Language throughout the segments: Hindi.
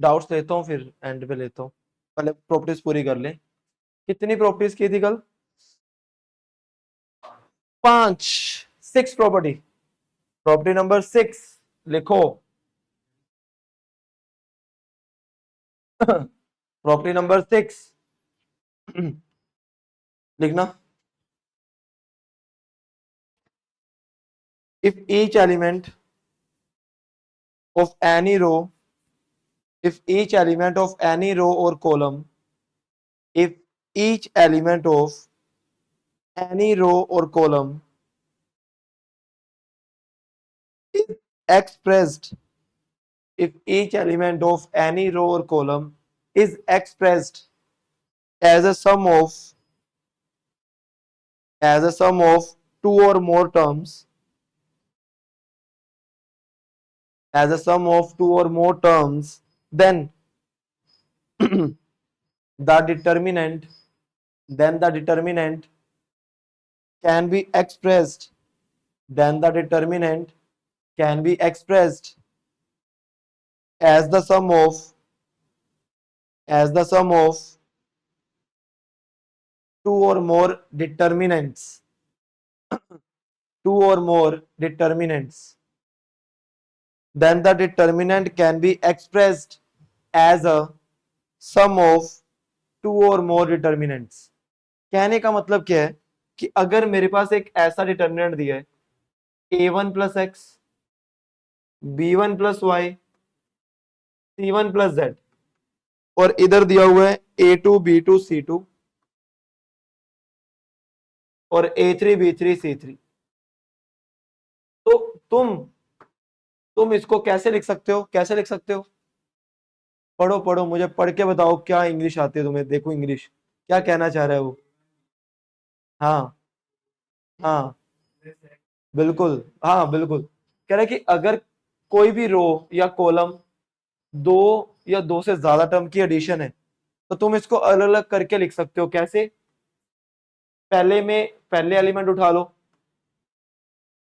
डाउट्स लेता हूँ फिर एंड पे लेता हूँ, पहले प्रॉपर्टीज पूरी कर ले। कितनी प्रॉपर्टीज की थी कल? 5, 6 प्रॉपर्टी। प्रॉपर्टी नंबर 6 लिखो। प्रॉपर्टी नंबर 6 लिखना। if each element of any row if each element of any row or column if each element of any row or column is expressed if each element of any row or column is expressed as a sum of two or more terms as a sum of two or more terms, then the determinant can be expressed then the determinant can be expressed as the sum of two or more determinants then the determinant can be expressed as a sum of two or more determinants। कहने का मतलब क्या है कि अगर मेरे पास एक ऐसा डिटर्मिनेंट दिया है a1 plus x, b1 plus y, c1 plus z, और इधर दिया हुआ है a2 b2 c2 और a3 b3 c3, तो तुम इसको कैसे लिख सकते हो? पढ़ो पढ़ो, मुझे पढ़ के बताओ क्या इंग्लिश आती है तुम्हें। देखो इंग्लिश क्या कहना चाह रहा है वो। हाँ हाँ बिल्कुल, हाँ बिल्कुल। कह रहा है कि अगर कोई भी रो या कॉलम दो या दो से ज्यादा टर्म की एडिशन है तो तुम इसको अलग अलग करके लिख सकते हो। कैसे? पहले एलिमेंट उठा लो,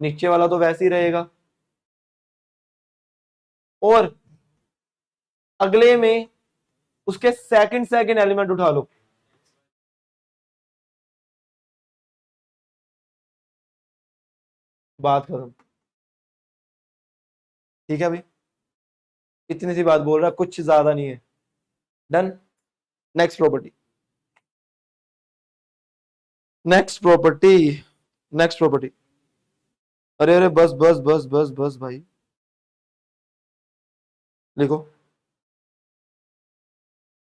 नीचे वाला तो वैसे ही रहेगा, और अगले में उसके सेकंड एलिमेंट उठा लो। बात खत्म। ठीक है भाई, इतनी सी बात बोल रहा, कुछ ज्यादा नहीं है। Done. Next property next property next property. अरे अरे बस बस बस बस बस भाई, लिखो।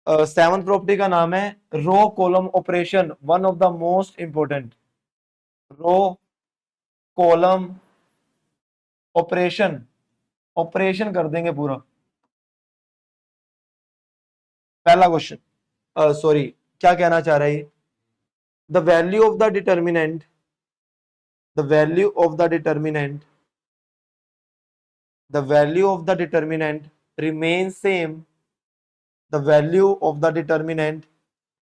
सेवन प्रॉपर्टी का नाम है row column operation, one of the most important. Row column operation, operation कर देंगे पूरा। पहला क्वेश्चन, सॉरी, क्या कहना चाह रहा है? The value of the determinant the value of the determinant the value of the determinant remains same the value of the determinant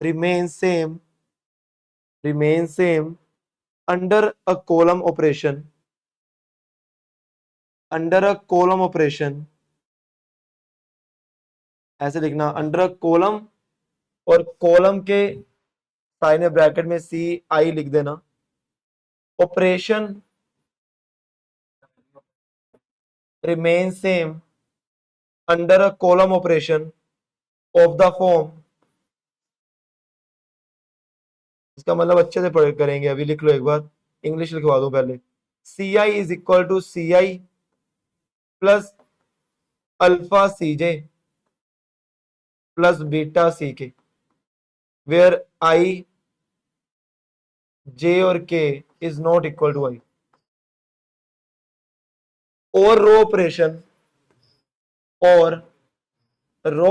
remains same under a column operation ऐसे लिखना, अंडर अ कॉलम, और कॉलम के साइन ब्रैकेट में सी आई लिख देना। Operation remain same under a column operation of the form. इसका मतलब अच्छे से पढ़ करेंगे, अभी लिख लो एक बार, इंग्लिश लिखवा दो पहले। C I is equal to C I plus alpha C J plus beta C K, where I J और K is not equal to I. और रो ऑपरेशन और row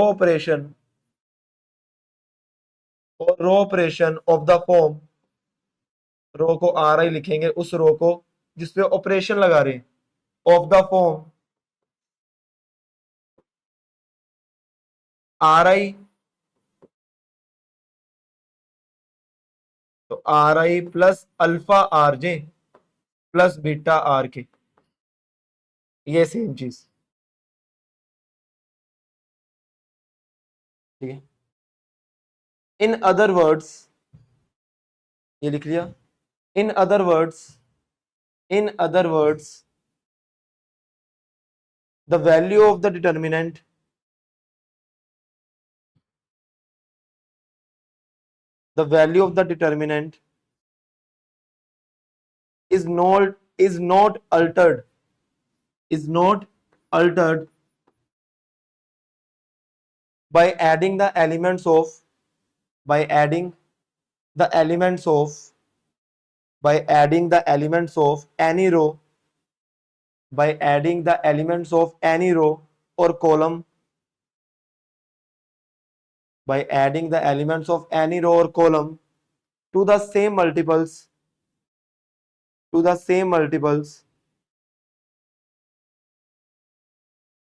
operation of the form, row को आर आई लिखेंगे, उस रो को जिसपे ऑपरेशन लगा रहे हैं, of the form R I, तो R I plus alpha R J plus beta R K, ये सेम चीज। ठीक है, इन अदर वर्ड्स, ये लिख लिया, in other words, in other words the value of the determinant, the value of the determinant is not altered, is not altered by adding the elements of, by adding the elements of, by adding the elements of any row, by adding the elements of any row or column, by adding the elements of any row or column to the same multiples, to the same multiples,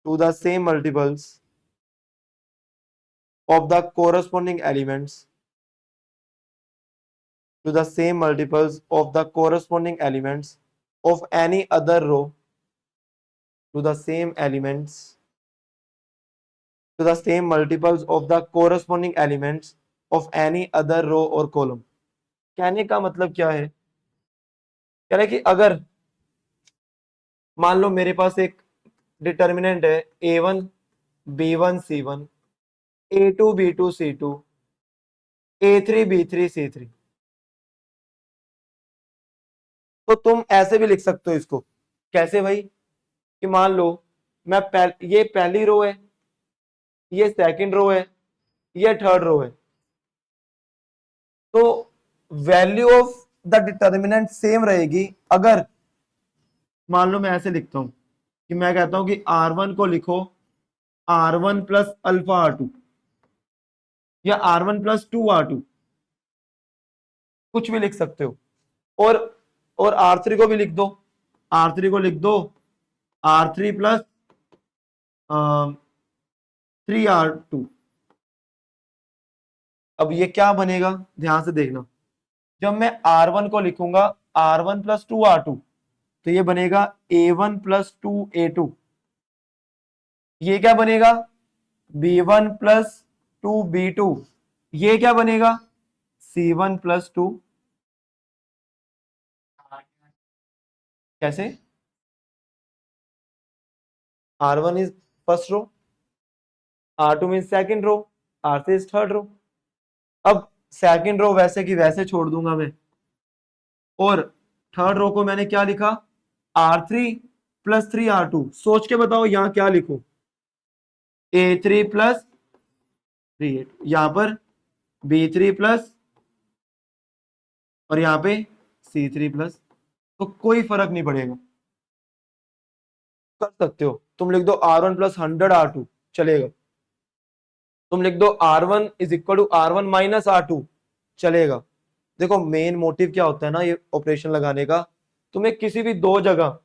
to the same multiples of the corresponding elements, to the same multiples of the corresponding elements of any other row, to the same elements, to the same multiples of the corresponding elements of any other row or column. कहने का मतलब क्या है, कह रहा है कि अगर मान लो मेरे पास एक डिटर्मिनेंट है a1 b1 c1 a2 b2 c2 a3 b3 c3, तो तुम ऐसे भी लिख सकते हो इसको, कैसे भाई, कि मान लो मैं ये पहली रो है, ये सेकंड रो है, ये थर्ड रो है, तो value of the determinant same रहेगी। अगर मान लो मैं ऐसे लिखता हूं कि मैं कहता हूं कि R1 को लिखो R1 प्लस अल्फा R2 या R1 प्लस 2R2, कुछ भी लिख सकते हो, और R3 को भी लिख दो, R3 को लिख दो R3 प्लस 3R2। अब ये क्या बनेगा, ध्यान से देखना, जब मैं R1 को लिखूंगा R1 प्लस 2R2 तो ये बनेगा A1 प्लस 2A2, ये क्या बनेगा B1 प्लस 2B2, ये क्या बनेगा C1 प्लस 2, कैसे, R1 is first row, R2 mean second row, R3 is third row. अब सेकंड रो वैसे की वैसे छोड़ दूंगा मैं, और थर्ड रो को मैंने क्या लिखा R3 प्लस 3R2, सोच के बताओ यहां क्या लिखो, A3 प्लस 3, यहां पर B3 प्लस, और यहां पे C3 प्लस, तो कोई फर्क नहीं पड़ेगा, कर सकते हो। तुम लिख दो R1 प्लस 100R2 चलेगा, तुम लिख दो R1 is equal to R1 minus R2 चलेगा। देखो मेन मोटिव क्या होता है ना ये ऑपरेशन लगाने का, तुम्हें किसी भी दो जगह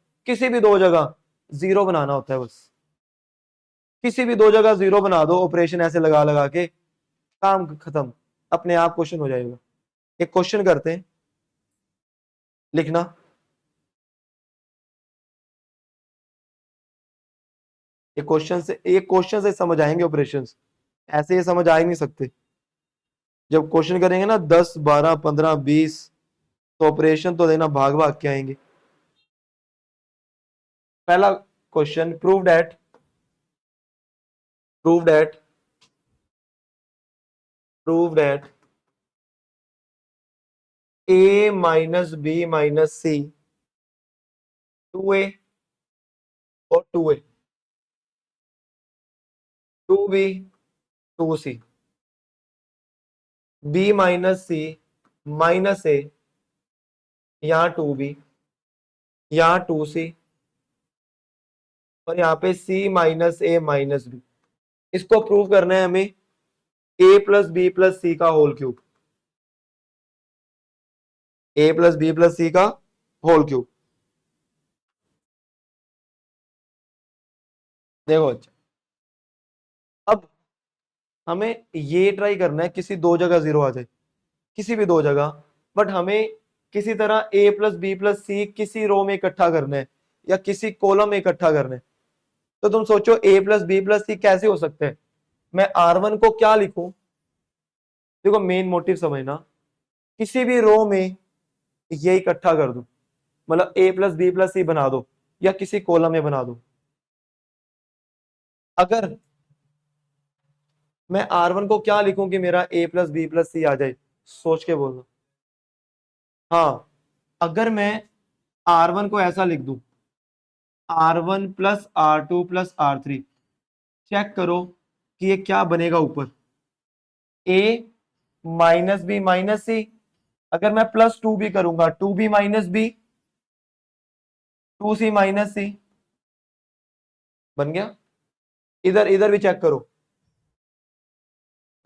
जीरो बनाना होता है, बस किसी भी दो जगह जीरो बना दो, ऑपरेशन ऐसे लगा लगा के काम खत्म, अपने आप क्वेश्चन हो जाएगा। एक क्वेश्चन करते हैं, लिखना, एक क्वेश्चन से समझ आएंगे ऑपरेशंस, ऐसे ये समझ आ ही नहीं सकते। जब क्वेश्चन करेंगे ना 10 12 15 20 तो ऑपरेशन तो देना भाग भाग के आएंगे। पहला question, prove that a minus b minus c 2a और 2a 2b 2c b minus c minus a, यहां 2b, यहां 2c, और यहां पे c minus a minus b। इसको प्रूव करना है हमें a plus B plus C का whole cube, a plus B plus C का होल क्यूब। देखो अच्छा, अब हमें ये ट्राई करना है किसी दो जगह जीरो आ जाए, किसी भी दो जगह, बट हमें किसी तरह a प्लस बी प्लस सी किसी रो में इकट्ठा करना है या किसी कॉलम में इकट्ठा करना है। तो तुम सोचो a प्लस बी प्लस सी कैसे हो सकते हैं, मैं R1 को क्या लिखूं? देखो मेन मोटिव समझना, किसी भी रो में ये इकट्ठा कर दो, मतलब A प्लस बी प्लस सी बना दो या किसी कॉलम में बना दो। अगर मैं R1 को क्या लिखूं कि मेरा A प्लस बी प्लस सी आ जाए, सोच के बोलना। हाँ, अगर मैं R1 को ऐसा लिख दूं, R1 plus R2 plus R3, check करो कि ये क्या बनेगा ऊपर, A माइनस बी माइनस सी। अगर मैं प्लस 2 भी करूंगा, 2b minus B, 2c minus सी, बन गया। इधर इधर भी चेक करो,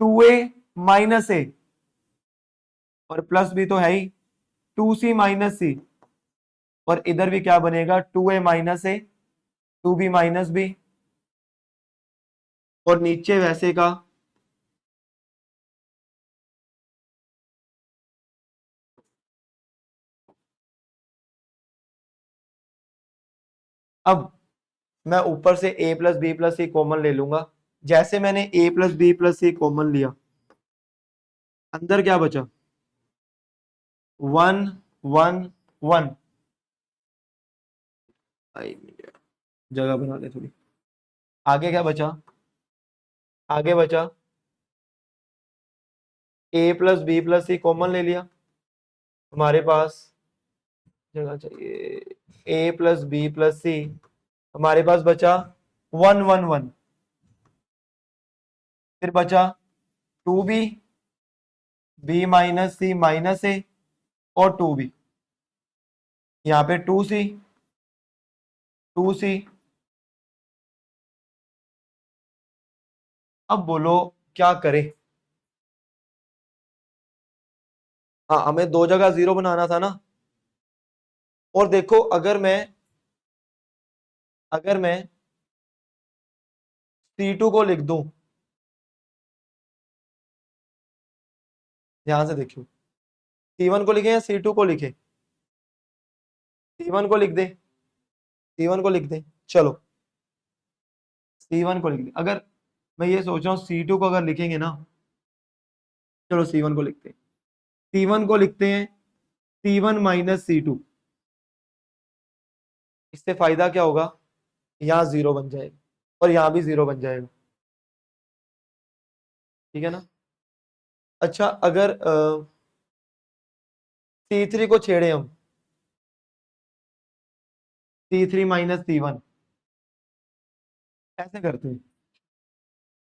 2a माइनस ए, और प्लस भी तो है ही, 2c माइनस सी, और इधर भी क्या बनेगा, 2a माइनस ए, 2b माइनस बी, और नीचे वैसे का। अब मैं ऊपर से a plus B plus c common ले लूंगा। जैसे मैंने a plus B plus c common लिया, अंदर क्या बचा, 1 1 1। जगह बना ले थोड़ी। आगे क्या बचा, आगे बचा a plus B plus c common ले लिया, हमारे पास जगह चाहिए, a plus B plus c, हमारे पास बचा 1 1 1। फिर बचा 2b, b माइनस सी माइनस ए, और 2b, यहाँ पे 2c 2c। अब बोलो क्या करें। हाँ, हमें दो जगह जीरो बनाना था ना। और देखो अगर मैं C2 को लिख दूं, ध्यान से देखियो, C1 को लिखे या C2 को लिखे, C1 को लिख दे, C1 को लिख दे, चलो C1 को लिख दे। अगर मैं ये सोच रहा हूँ C2 को अगर लिखेंगे ना, चलो C1 को लिखते हैं, C1 को लिखते हैं C1 माइनस C2। इससे फायदा क्या होगा, यहाँ जीरो बन जाएगा और यहाँ भी जीरो बन जाएगा, ठीक है ना। अच्छा, अगर C3 को छेड़े हम, C3 माइनस C1, ऐसे करते हैं।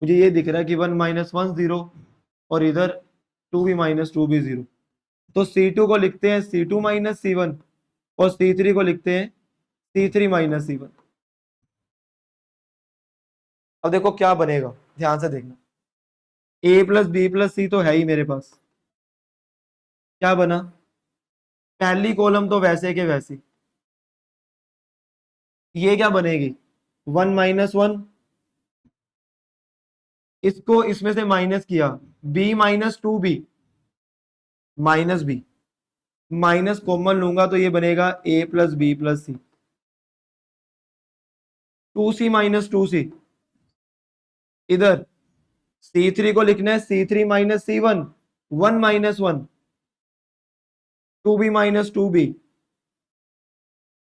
मुझे ये दिख रहा है कि 1 माइनस 1 जीरो, और इधर 2b माइनस 2b जीरो। तो C2 को लिखते हैं C2 माइनस C1, और C3 को लिखते हैं C3 माइनस C1। अब देखो क्या बनेगा, ध्यान से देखना, a प्लस बी प्लस सी तो है ही मेरे पास, क्या बना, पहली कॉलम तो वैसे के वैसी, ये क्या बनेगी, 1 माइनस 1, इसको इसमें से माइनस किया, b minus 2b minus b, minus common लूंगा तो ये बनेगा a plus B plus c, 2c minus 2c। इधर C3 को लिखना है C3 minus C1, 1 minus 1, 2b minus 2b,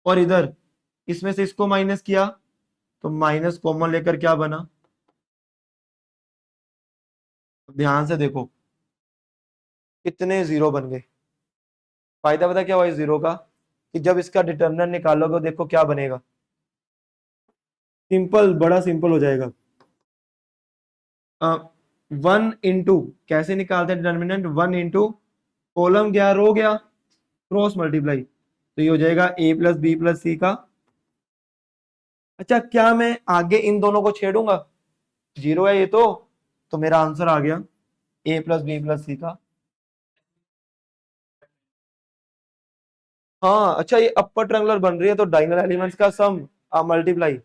और इधर इसमें से इसको माइनस किया तो माइनस कॉमन लेकर क्या बना, ध्यान से देखो कितने जीरो बन गए। फायदा पता क्या हुआ इस जीरो का, कि जब इसका डिटर्मिनेंट निकालोगे तो देखो क्या बनेगा, सिंपल, बड़ा सिंपल हो जाएगा। 1 इंटू, कैसे निकालते हैं डिटर्मिनेंट, 1 इंटू कॉलम गया रो गया, क्रॉस मल्टीप्लाई, तो ये हो जाएगा a plus B plus C का। अच्छा, क्या मैं आगे इन दोनों को छेड़ूंगा, जीरो है ये तो मेरा आंसर आ गया a plus B plus C का। हाँ, अच्छा ये अपर ट्रायंगुलर बन रही है तो डायगोनल एलिमेंट्स का सम मल्टीप्लाई,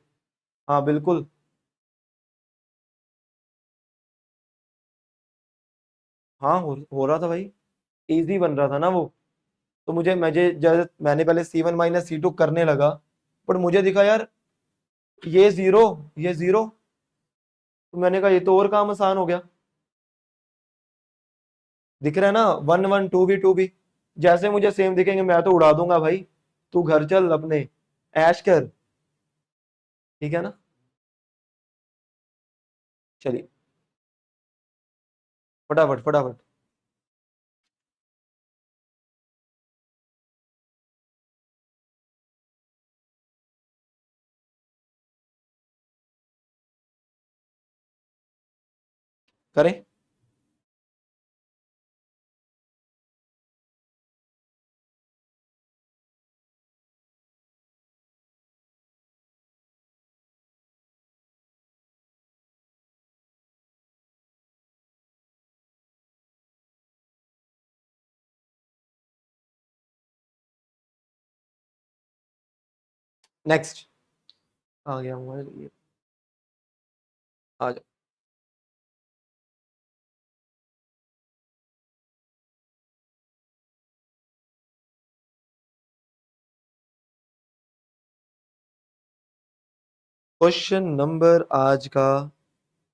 हाँ बिल्कुल। हाँ, हो रहा था भाई, इजी बन रहा था ना वो। तो मुझे जब मैंने पहले C1 माइनस C2 करने लगा, पर मुझे दिखा यार ये जीरो, ये जीरो, तो मैंने कहा ये तो और काम आसान हो गया। दिख रहा है ना, 1 1 2 भी जैसे मुझे सेम दिखेंगे मैं तो उड़ा दूंगा भाई। तू घर चल अपने, ऐश कर। ठीक है ना। चलिए फटाफट फटाफट। करें। नेक्स्ट। आ गया हमारे लिए। आ जाओ। क्वेश्चन नंबर आज का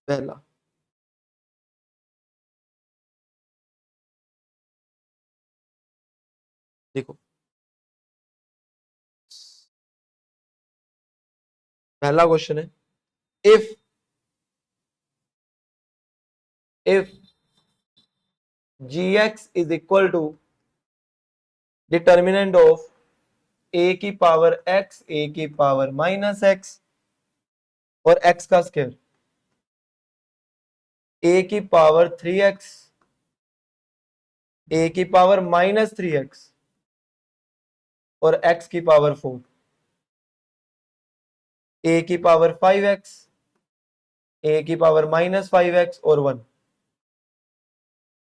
पहला। देखो, पहला क्वेश्चन है, if gx is equal to determinant of a की पावर x, a की पावर माइनस x और x का स्क्वायर, a की पावर 3x, a की पावर माइनस 3x और x की पावर 4, a की पावर 5x, a की पावर माइनस 5x और 1।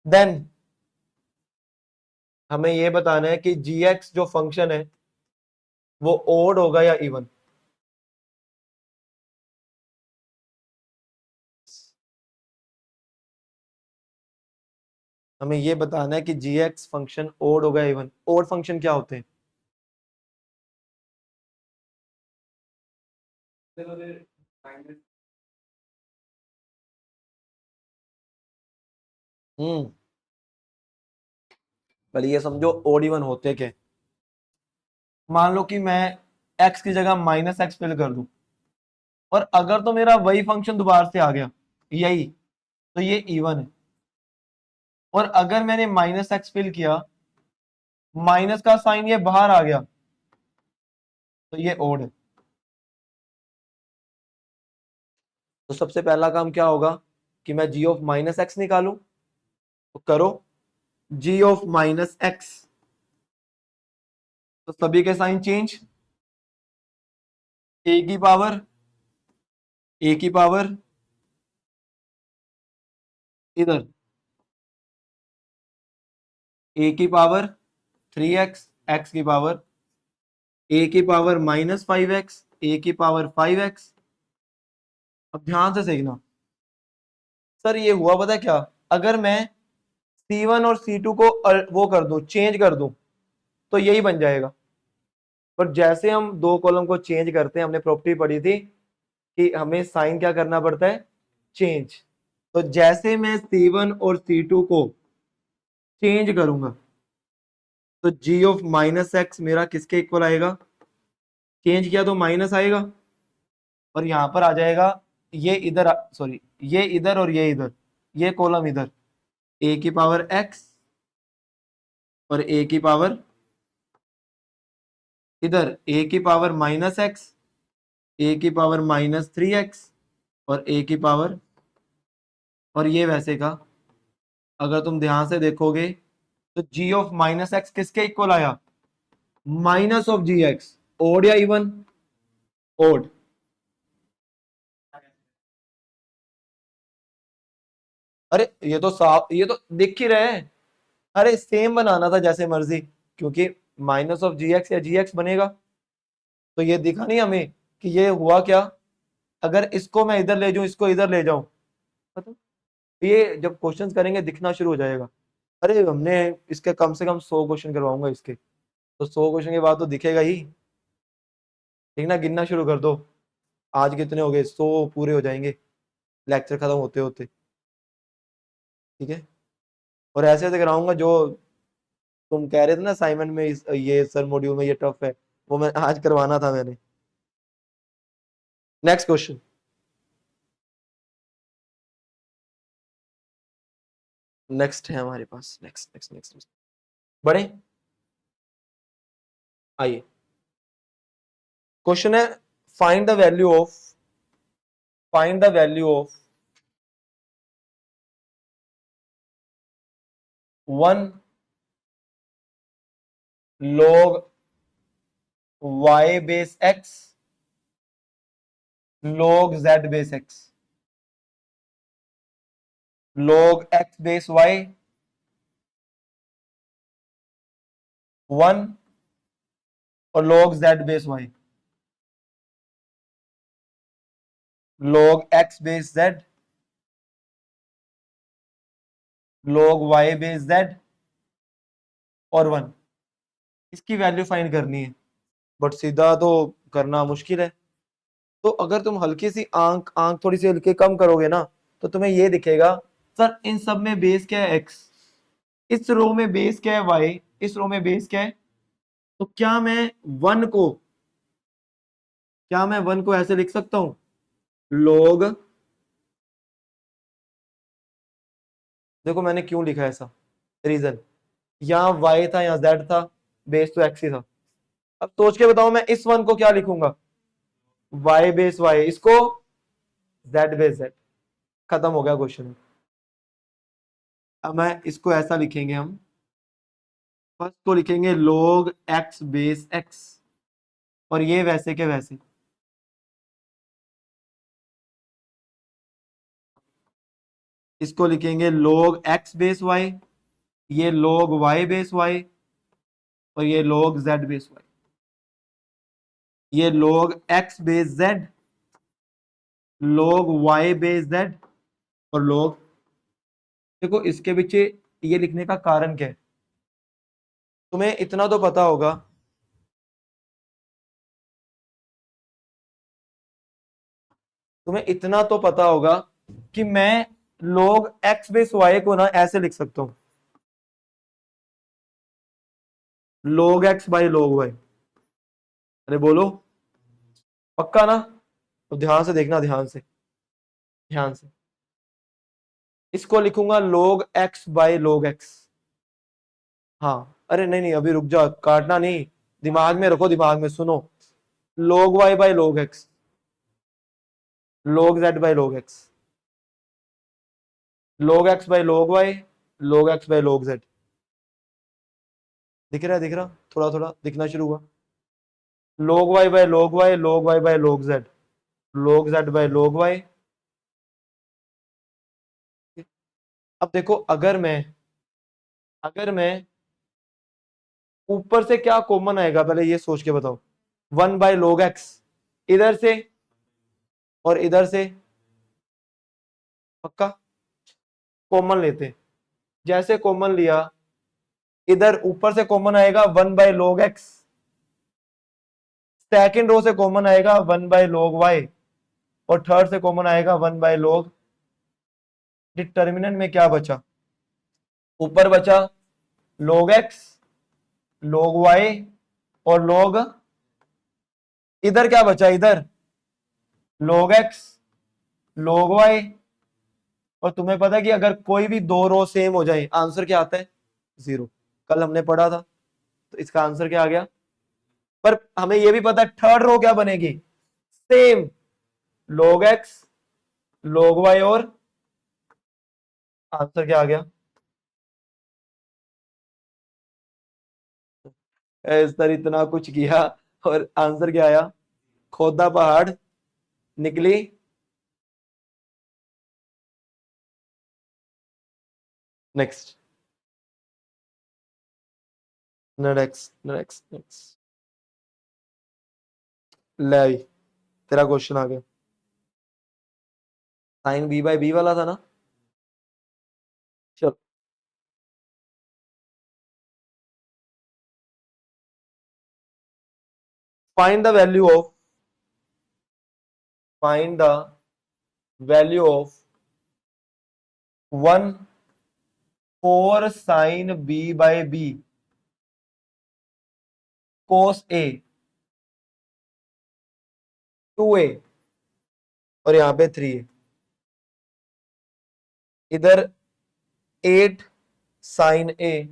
देन हमें यह बताना है कि gx जो फंक्शन है वो ओड होगा या इवन। हमें यह बताना है कि gx फंक्शन ओड होगा या इवन। ओड फंक्शन क्या होते हैं? हम्म पहले ये समझो ओड इवन होते क्या। मान लो कि मैं x की जगह माइनस एक्स फिल कर दूं और अगर तो मेरा वही फंक्शन दोबारा से आ गया यही, तो ये इवन है। और अगर मैंने माइनस एक्स फिल किया, माइनस का साइन ये बाहर आ गया, तो ये ओड है। तो सबसे पहला काम क्या होगा कि मैं g ऑफ माइनस एक्स निकालूं। तो करो, g ऑफ माइनस एक्स, तो सभी के साइन चेंज। a की पावर, a की पावर इधर, a की पावर 3x, x की पावर, a की पावर माइनस 5x, a की पावर 5x। अब ध्यान से सीखना। सर ये हुआ पता है क्या, अगर मैं C1 और C2 को वो कर दूं, चेंज कर दूं, तो यही बन जाएगा। पर जैसे हम दो कॉलम को चेंज करते हैं, हमने प्रॉपर्टी पढ़ी थी कि हमें साइन क्या करना पड़ता है, चेंज। तो जैसे मैं C1 और C2 को चेंज करूंगा, तो g ऑफ माइनस एक्स मेरा किसके इक्वल आएगा, चेंज किया तो माइनस आएगा और यहां पर आ जाएगा ये इधर, सॉरी ये इधर और ये इधर, ये कॉलम इधर, a की पावर x और a की पावर इधर, a की पावर माइनस एक्स, a की पावर माइनस 3x और a की पावर, और ये वैसे का। अगर तुम ध्यान से देखोगे तो g ऑफ माइनस एक्स किसके इक्वल आया, minus of g x. Odd या इवन, ओड। अरे ये तो साफ, ये तो दिख ही रहे हैं। अरे सेम बनाना था जैसे मर्जी, क्योंकि माइनस ऑफ जी एक्स या जी एक्स बनेगा। तो ये दिखा नहीं हमें कि ये हुआ क्या, अगर इसको मैं इधर ले जाऊं, इसको इधर ले जाऊं, मतलब ये जब क्वेश्चंस करेंगे दिखना शुरू हो जाएगा। अरे हमने इसके कम से कम 100 क्वेश्चन करवाऊंगा इसके, तो 100 क्वेश्चन के बाद तो दिखेगा ही। ठीक ना, गिनना शुरू कर दो। आज कितने हो गए, 100 पूरे हो जाएंगे। लेक्चर खत्म होते होते। ठीक है, और ऐसे ऐसे कराऊंगा जो तुम कह रहे थे ना असाइनमेंट में ये सर मॉड्यूल में ये टफ है, वो मैं आज करवाना था मैंने। Next question. नेक्स्ट है हमारे पास, नेक्स्ट नेक्स्ट नेक्स्ट बड़े आइए। क्वेश्चन है, find the value of, find the value of 1 log y base x log z base x, log x base y 1 और log z base y, log x base z log y base z और 1। इसकी वैल्यू फाइंड करनी है, बट सीधा तो करना मुश्किल है। तो अगर तुम हल्की सी आंख आंख थोड़ी सी हल्की कम करोगे ना, तो तुम्हें ये दिखेगा सर इन सब में बेस क्या है x, इस रो में बेस क्या है y, इस रो में बेस क्या है। तो क्या मैं वन को, क्या मैं वन को ऐसे लिख सकता हूं, log, देखो मैंने क्यों लिखा है ऐसा, रीजन, यहाँ y था यहाँ z था, बेस तो x ही था। अब सोच के बताओ मैं इस वन को क्या लिखूंगा, y बेस y, इसको z बेस z। खत्म हो गया क्वेश्चन। अब मैं इसको ऐसा लिखेंगे हम, फर्स्ट को लिखेंगे log x बेस x, और ये वैसे के वैसे। इसको लिखेंगे log x बेस y, ये log y बेस y, और ये log z बेस y, ये log x base z, log y base z और log। देखो इसके पीछे ये लिखने का कारण क्या है, तुम्हें इतना तो पता होगा, तुम्हें इतना तो पता होगा कि मैं log x बेस y को ना ऐसे लिख सकता हूं, log x by log y। अरे बोलो, पक्का ना? तो ध्यान से देखना, ध्यान से, ध्यान से। इसको लिखूंगा log x by log x। हाँ, अरे नहीं नहीं, अभी रुक जा, काटना नहीं, दिमाग में रखो, दिमाग में सुनो। log y by log x, log z by log x, log x by log y, log x by log z। दिख रहा है, दिख रहा, थोड़ा थोड़ा दिखना शुरू हुआ। log y by log y, log y by log z, log z by log y। अब देखो, अगर मैं ऊपर से क्या कॉमन आएगा, पहले ये सोच के बताओ। 1 बाई log x इधर से और इधर से, पक्का कॉमन लेते हैं। जैसे कॉमन लिया, इधर ऊपर से कॉमन आएगा 1 by log x, second row से कॉमन आएगा 1 बाई log y, और थर्ड से कॉमन आएगा 1 बाई log। डिटर्मिनेंट में क्या बचा, ऊपर बचा log x, log y और log, इधर क्या बचा, इधर log x, log y। और तुम्हें पता है कि अगर कोई भी दो रो सेम हो जाए, आंसर क्या आता है, 0। कल हमने पढ़ा था, तो इसका आंसर क्या आ गया। पर हमें यह भी पता है थर्ड रो क्या बनेगी, same, log x, log y, और आंसर क्या आ गया। इस तरह इतना कुछ किया और आंसर क्या आया, खोदा पहाड़ निकली। नेक्स्ट, नेक्स्ट नेक्स्ट नेक्स्ट, ले आई, तेरा क्वेश्चन आ गया। साइन बी बाई बी वाला था ना। चल, find the value of, find the value of 1/4 sine b/b cos a 2a और यहां पे 3a, इधर 8 साइन a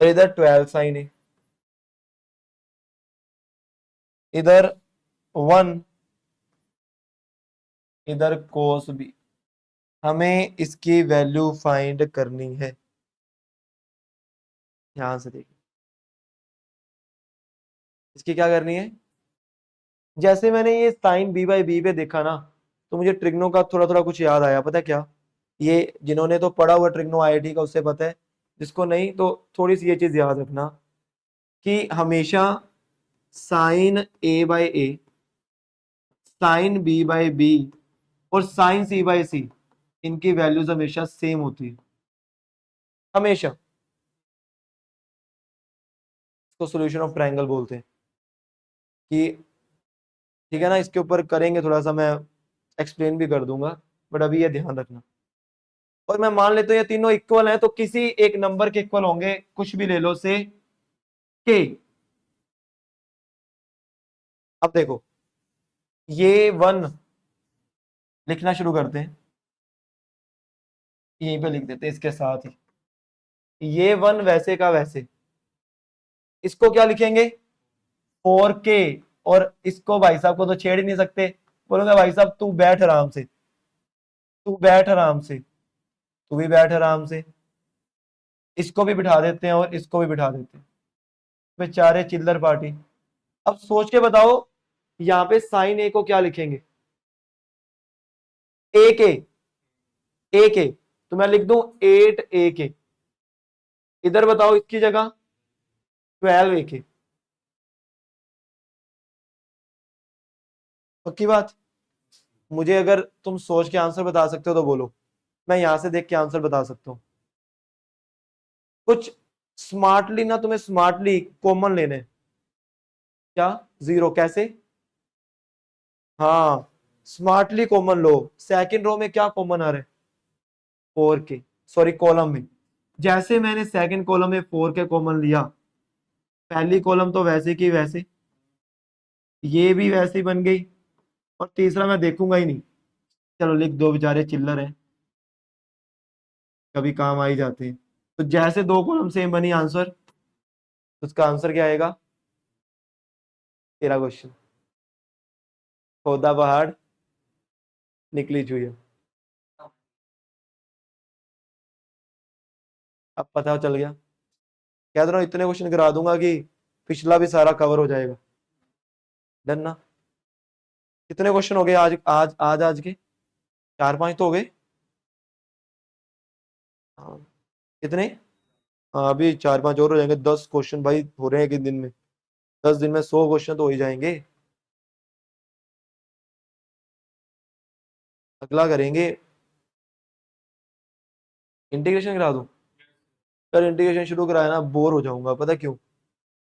और इधर 12 साइन a, इधर 1, इधर cos b। हमें इसकी वैल्यू फाइंड करनी है। यहां से देखिए इसकी क्या करनी है। जैसे मैंने ये साइन b/b पे देखा ना, तो मुझे ट्रिग्नो का थोड़ा थोड़ा कुछ याद आया। पता है क्या, ये जिन्होंने तो पढ़ा हुआ ट्रिग्नो आईआईटी का उससे पता है, जिसको नहीं तो थोड़ी सी ये चीज याद रखना कि हमेशा साइन a/a, साइन b/b और साइन c/c इनकी वैल्यूज हमेशा सेम होती है, हमेशा। इसको सॉल्यूशन ऑफ ट्रायंगल बोलते हैं कि ठीक है ना। इसके ऊपर करेंगे थोड़ा सा, मैं एक्सप्लेन भी कर दूंगा, बट अभी ये ध्यान रखना। और मैं मान लेता हूं ये तीनों इक्वल हैं, तो किसी एक नंबर के इक्वल होंगे, कुछ भी ले लो से के। अब देखो ये 1 लिखना शुरू करते हैं, यहीं पे लिख देते हैं इसके साथ ही। ये 1 वैसे का वैसे, इसको क्या लिखेंगे 4k। और इसको भाई साहब को तो छेड़ ही नहीं सकते, बोलूंगा भाई साहब तू बैठ आराम से, तू बैठ आराम से, तू भी बैठ आराम से। इसको भी बिठा देते हैं और इसको भी बिठा देते हैं, बेचारे चिल्लर पार्टी। अब सोच के बताओ यहां पे साइन ए को क्या लिखेंगे, ए के, ए के, तो मैं लिख दूं 8 a k। इधर बताओ इसकी जगह 12 a k। पक्की बात। मुझे अगर तुम सोच के आंसर बता सकते हो तो बोलो, मैं यहां से देख के आंसर बता सकता हूं। कुछ स्मार्टली ना, तुम्हें स्मार्टली कॉमन लेने। क्या 0 कैसे, हाँ स्मार्टली कॉमन लो। सेकंड रो में क्या कॉमन आ रहा है 4k, सॉरी कॉलम में। जैसे मैंने सेकंड कॉलम में 4k कॉमन लिया, पहली कॉलम तो वैसे की वैसे, ये भी वैसे ही बन गई, और तीसरा मैं देखूंगा ही नहीं। चलो लिख दो, बेचारे चिल्लर हैं, कभी काम आ ही जाते हैं। तो जैसे दो कॉलम सेम बनी आंसर, तो उसका आंसर क्या आएगा। तेरा क्वेश्चन, खोदा पहाड़ निकली चुहिया। अब पता चल गया, कह रहा हूं इतने क्वेश्चन करा दूंगा कि पिछला भी सारा कवर हो जाएगा। डन ना। कितने क्वेश्चन हो गए आज आज आज आज के, 4-5 तो हो गए। हाँ कितने, हाँ अभी 4-5 और हो जाएंगे, 10 क्वेश्चन भाई हो रहे हैं एक दिन में। 10 दिन में 100 क्वेश्चन तो हो ही जाएंगे। अगला करेंगे इंटीग्रेशन करा दूं। यार इंटीग्रेशन शुरू कराया ना बोर हो जाऊंगा, पता क्यों,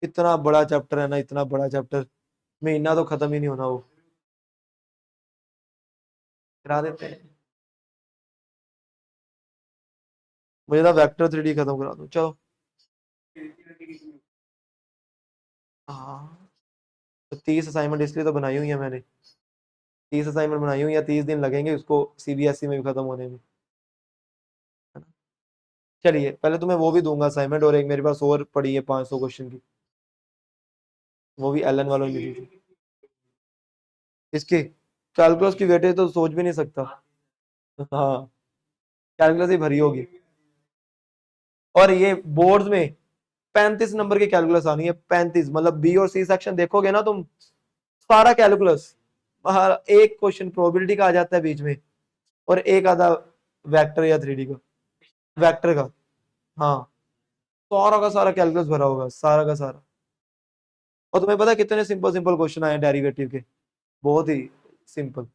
इतना बड़ा चैप्टर है ना, इतना बड़ा चैप्टर, महीना तो खत्म ही नहीं होना वो। करा देते हैं, मुझे तो वेक्टर 3D खत्म करा दो चलो। हाँ तो 30 असाइनमेंट इसलिए तो बनाई हुई है मैंने, 30 असाइनमेंट बनाई हुई है, 30 दिन लगेंगे उसको सीबीएसई में भी खत्म होने में, है ना। चलिए पहले तुम्हें वो भी दूंगा असाइनमेंट, और एक मेरे पास और पड़ी है 500 क्वेश्चन की, वो भी एलन वालों की दी थी। इसकी कैलकुलस की वेटेज तो सोच भी नहीं सकता। हाँ कैलकुलस ही भरी होगी, और ये बोर्ड्स में 35 नंबर की कैलकुलस आनी है, 35, मतलब बी और सी सेक्शन देखोगे ना तुम, सारा कैलकुलस। एक क्वेश्चन प्रोबेबिलिटी का आ जाता है बीच में, और एक आधा वेक्टर या 3D का, वेक्टर का। हाँ सारा का सारा कैलकुलस भरा होगा, सारा का सारा। और तुम्हें पता है कितने सिंपल सिंपल क्वेश्चन आए डेरिवेटिव के, बहुत ही सिंपल।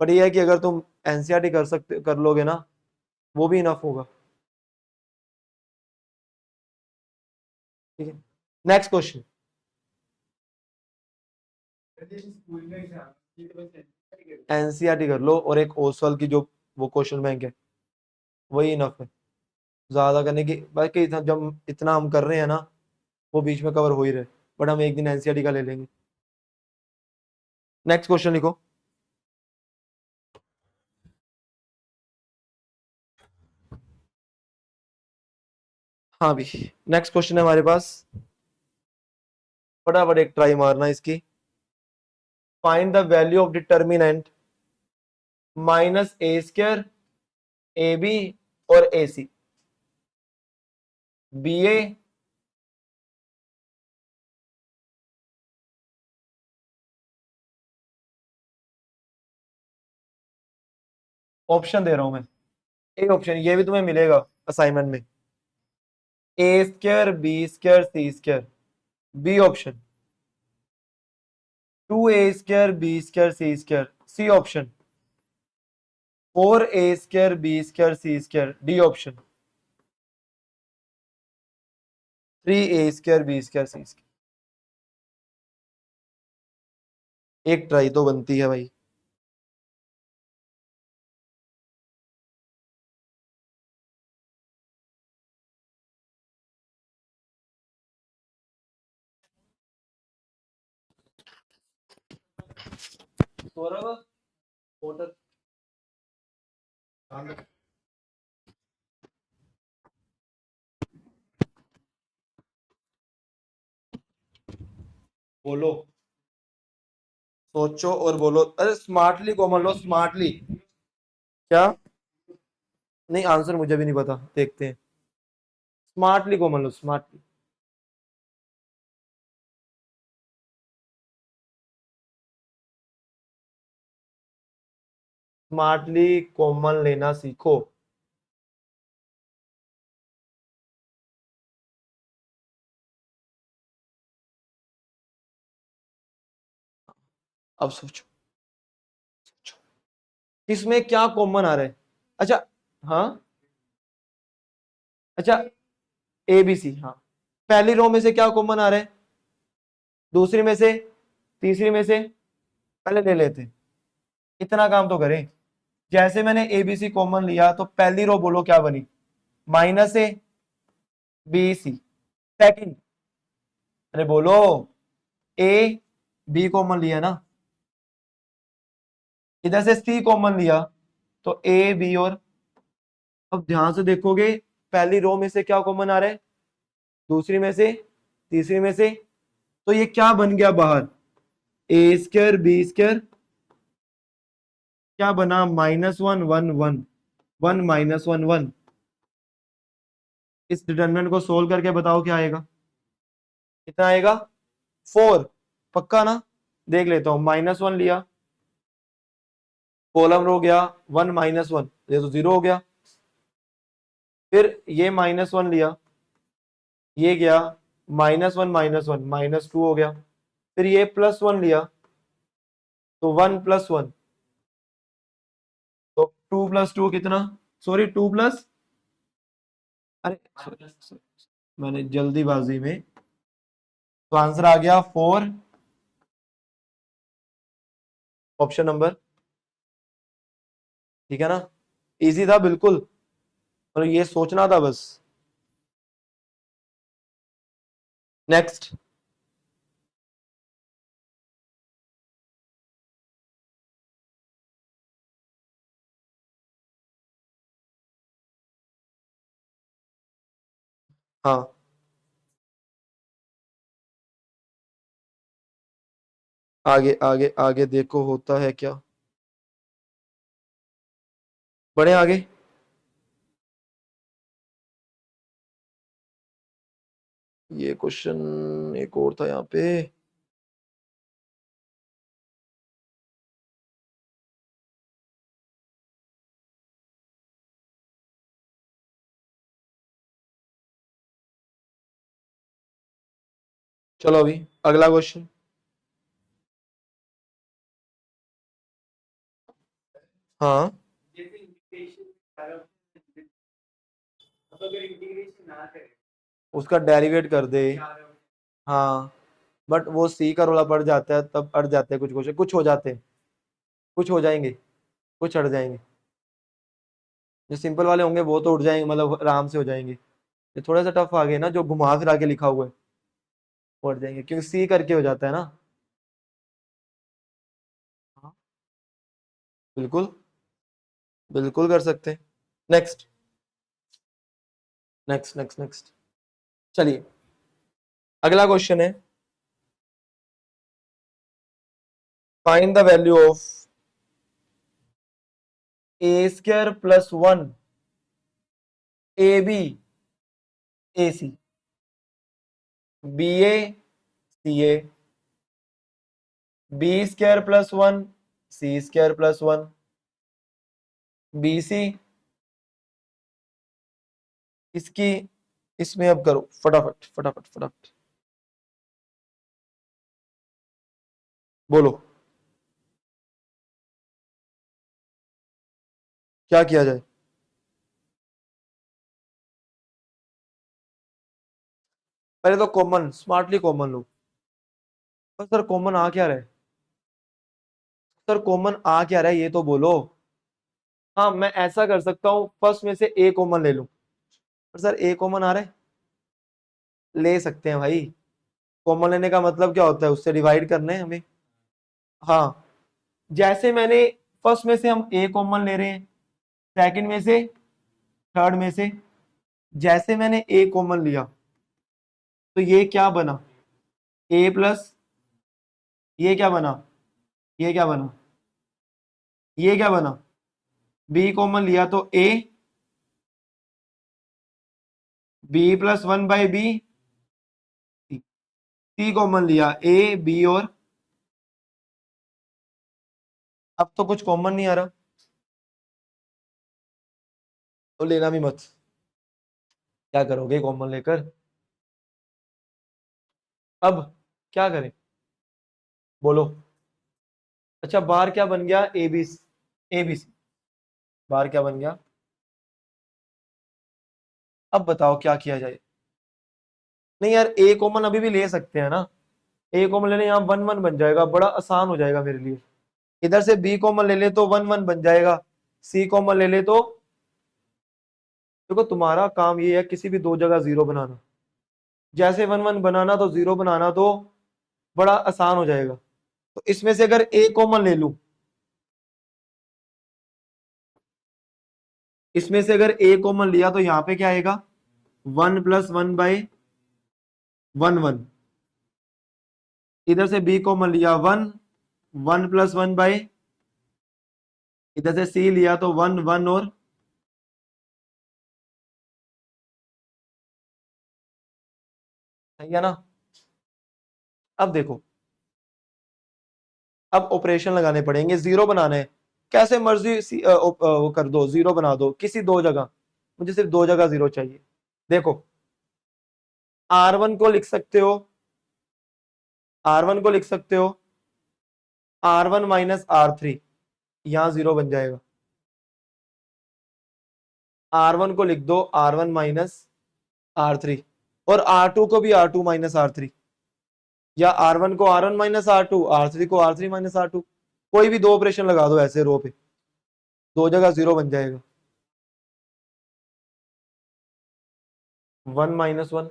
बट ये है कि अगर तुम एनसीईआरटी कर सकते कर लोगे ना, वो भी इनफ होगा। ठीक है नेक्स्ट क्वेश्चन। एनसीईआरटी कर लो और एक ओसवाल की जो वो क्वेश्चन बैंक है, वही इनफ है ज्यादा करने की। बाकी जब इतना हम कर रहे हैं ना, वो बीच में कवर हो ही रहे, बट हम एक दिन एनसीईआरटी का ले लेंगे। नेक्स्ट क्वेश्चन लिखो। हाँ भी, नेक्स्ट क्वेश्चन है हमारे पास, फटाफट एक ट्राई मारना इसकी। Find the value of determinant minus a square a b और a c b A. Option दे रहा हूं मैं, एक ऑप्शन ये भी तुम्हें मिलेगा असाइनमेंट में, A square B square C square. B option 2a² b² c²। C option 4a² b² c²। D option 3a² b² c²। एक ट्राई तो बनती है भाई। सौरभ होटल बोलो, सोचो और बोलो। अरे स्मार्टली कोमल लो, स्मार्टली। क्या? नहीं, आंसर मुझे भी नहीं पता, देखते हैं। स्मार्टली कोमल लो, स्मार्टली। स्मार्टली कॉमन लेना सीखो। अब सोचो, सोचो किसमें क्या कॉमन आ रहा है। अच्छा, हाँ, अच्छा, ए बी सी, हाँ। पहली रो में से क्या कॉमन आ रहा है, दूसरी में से, तीसरी में से, पहले ले लेते हैं। इतना काम तो करें। जैसे मैंने एबीसी कॉमन लिया तो पहली रो बोलो क्या बनी, -a बी सी। सेकंड, अरे बोलो, ए बी कॉमन लिया ना, इधर से सी कॉमन लिया, तो ए बी और, अब ध्यान से देखोगे पहली रो में से क्या कॉमन आ रहा है, दूसरी में से, तीसरी में से, तो ये क्या बन गया बाहर, a² b², क्या बना, -1 1 1 1 -1 1। इस डिटरमिनेंट को सोल्व करके बताओ क्या आएगा, कितना आएगा, 4। पक्का ना, देख लेता हूं। -1 लिया, कॉलम रो गया 1 -1, ये तो 0 हो गया। फिर ये -1 लिया, ये गया -1 -1 -2 हो गया। फिर ये +1 लिया, तो 1 + 1, तो 2 + 2 कितना, सॉरी 2 प्लस, अरे मैंने जल्दीबाजी में, तो आंसर आ गया 4। ऑप्शन नंबर, ठीक है ना, इजी था बिल्कुल, और ये सोचना था बस। नेक्स्ट। हाँ, आगे आगे आगे देखो होता है क्या, बढ़े आगे। ये क्वेश्चन एक और था यहाँ पे। चलो अभी अगला क्वेश्चन। हाँ, उसका डेरिवेट कर दे। हाँ, बट वो सी का रोला पड़ जाता है, तब अड़ जाते हैं कुछ क्वेश्चन, कुछ हो जाते हैं। कुछ हो जाएंगे, कुछ अड़ जाएंगे। जो सिंपल वाले होंगे वो तो उड़ जाएंगे, मतलब आराम से हो जाएंगे। ये थोड़ा सा टफ आ गया ना, जो घुमा फिरा के लिखा हुआ है, वो उड़ जाएंगे क्योंकि सी करके हो जाता है ना। हाँ, बिल्कुल, बिल्कुल कर सकते हैं। Next, next, next, next. चलिए, अगला क्वेश्चन है, find the value of a square plus one a b a c, b a c a, b square plus one c square plus one b c. इसकी, इसमें अब करो फटाफट फटाफट फटाफट, बोलो क्या किया जाए। पहले तो कॉमन, स्मार्टली कॉमन लो। पर सर कॉमन आ क्या रहा है, सर कॉमन आ क्या रहा है ये तो बोलो। हाँ, मैं ऐसा कर सकता हूँ, फर्स्ट में से ए कॉमन ले लूं। पर सर ए कॉमन आ रहा है, ले सकते हैं भाई। कॉमन लेने का मतलब क्या होता है, उससे डिवाइड करना है हमें। हाँ, जैसे मैंने फर्स्ट में से हम ए कॉमन ले रहे हैं, सेकंड में से, थर्ड में से, जैसे मैंने ए कॉमन लिया तो ये क्या बना, ए प्लस, ये क्या बना, ये क्या बना, ये क्या बना, बी कॉमन लिया तो A, B plus one by B, C common लिया ए बी और, अब तो कुछ कॉमन नहीं आ रहा, तो लेना भी मत। क्या करोगे कॉमन लेकर, अब क्या करें, बोलो। अच्छा, बाहर क्या बन गया, ए बी, ए बी सी, बाहर क्या बन गया, अब बताओ क्या किया जाए। नहीं यार, ए कॉमन अभी भी ले सकते हैं ना, ए कॉमन लेने, यहाँ वन वन बन जाएगा, बड़ा आसान हो जाएगा मेरे लिए। इधर से बी कॉमन ले ले तो वन वन बन जाएगा, सी कॉमन ले ले तो, देखो तुम्हारा काम ये है किसी भी दो जगह जीरो बनाना, जैसे वन वन बनाना तो जीरो बनाना, तो बड़ा आसान हो जाएगा। तो इसमें से अगर ए कॉमन ले लूं, इसमें से अगर ए कॉमन लिया तो यहां पे क्या आएगा, one plus one by one one, इधर से बी कॉमन लिया one, one plus one by, इधर से सी लिया तो वन वन और, सही है ना। अब देखो, अब ऑपरेशन लगाने पड़ेंगे, जीरो बनाना है, कैसे मर्जी वो कर दो, जीरो बना दो किसी दो जगह, मुझे सिर्फ दो जगह जीरो चाहिए। देखो, आर वन को लिख सकते हो, आर वन को लिख सकते हो R one minus are three, यहां जीरो बन जाएगा। आर वन को लिख दो R one minus are three, और आर टू को भी R two minus are three, या आर वन को R one minus R two, R three को R three minus R two, कोई भी दो ऑपरेशन लगा दो ऐसे रो पे, दो जगह जीरो बन जाएगा। वन माइनस वन,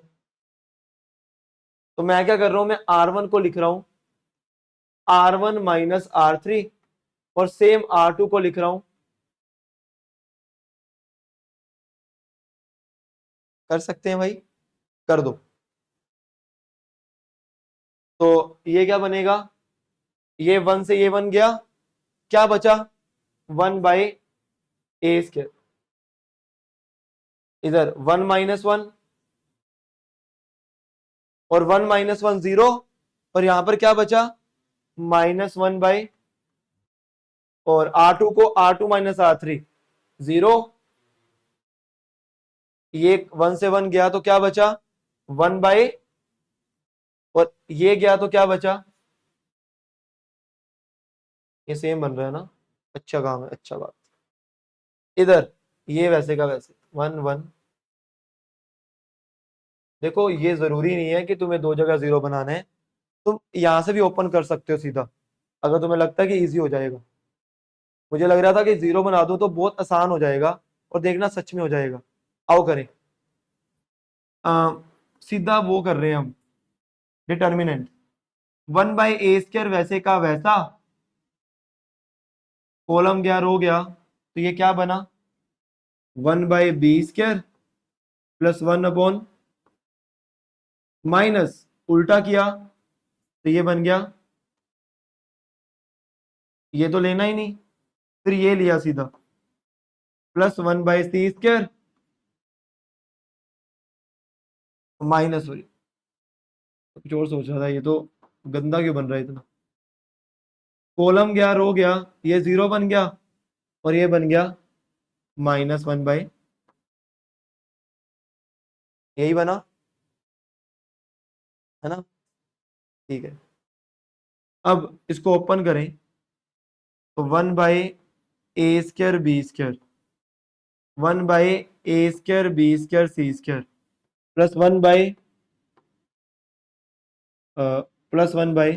तो मैं क्या कर रहा हूं, मैं आर वन को लिख रहा हूं r one minus are three, और सेम आर टू को लिख रहा हूं, कर सकते हैं भाई, कर दो। तो ये क्या बनेगा, ये वन से ये वन गया, क्या बचा, वन बाई ए स्क्वायर, इधर वन माइनस वन, और वन माइनस वन जीरो, और यहां पर क्या बचा, माइनस वन बाई, और आर टू को r two minus are three, zero, ये वन से वन गया तो क्या बचा, वन बाई, और ये गया तो क्या बचा, ये सेम बन रहा है ना, अच्छा काम है, अच्छा बात। इधर ये वैसे का वैसे, वन वन, देखो ये जरूरी नहीं है कि तुम्हें दो जगह जीरो बनाना है, तुम यहां से भी ओपन कर सकते हो सीधा, अगर तुम्हें लगता है कि इजी हो जाएगा। मुझे लग रहा था कि जीरो बना दूं तो बहुत आसान हो जाएगा और देखना सच में हो जाएगा। आओ करें। आ, सीधा वो कर रहे हैं हम, डिटर्मिनेंट। 1/a² वैसे का वैसा, कॉलम गया रो गया, तो ये क्या बना, 1/b² +1 माइनस, उल्टा किया तो ये बन गया, ये तो लेना ही नहीं, फिर ये लिया सीधा +1/c² माइनस, सॉरी कुछ और सोच रहा था, ये तो गंदा क्यों बन रहा है इतना। कॉलम गया रो गया, ये जीरो बन गया और ये बन गया -1/, यही बना, है ना। ठीक है, अब इसको ओपन करें तो 1/a²b², 1/a²b²c² +1 बाई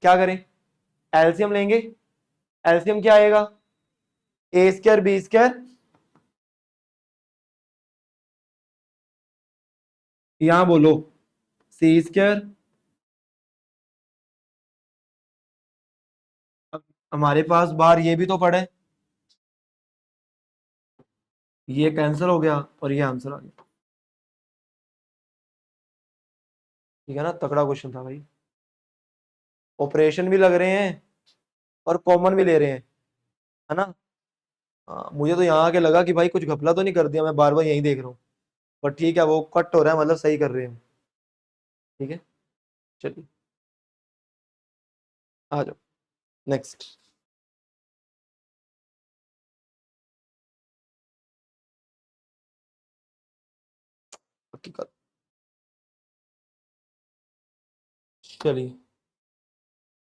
क्या करें, एलसीएम लेंगे। एलसीएम क्या आएगा, a²b², यहां बोलो c²। अब हमारे पास बाहर ये भी तो पड़ा है, ये कैंसिल हो गया और ये आंसर आ गया। ठीक है ना, तगड़ा क्वेश्चन था भाई, ऑपरेशन भी लग रहे हैं और कॉमन भी ले रहे हैं, है ना। हाँ, मुझे तो यहाँ आके लगा कि भाई कुछ घपला तो नहीं कर दिया, मैं बार बार यही देख रहा हूँ, पर ठीक है वो कट हो रहा है, मतलब सही कर रहे हैं। ठीक है, चलिए आ जाओ नेक्स्ट। हकीकत, चलिए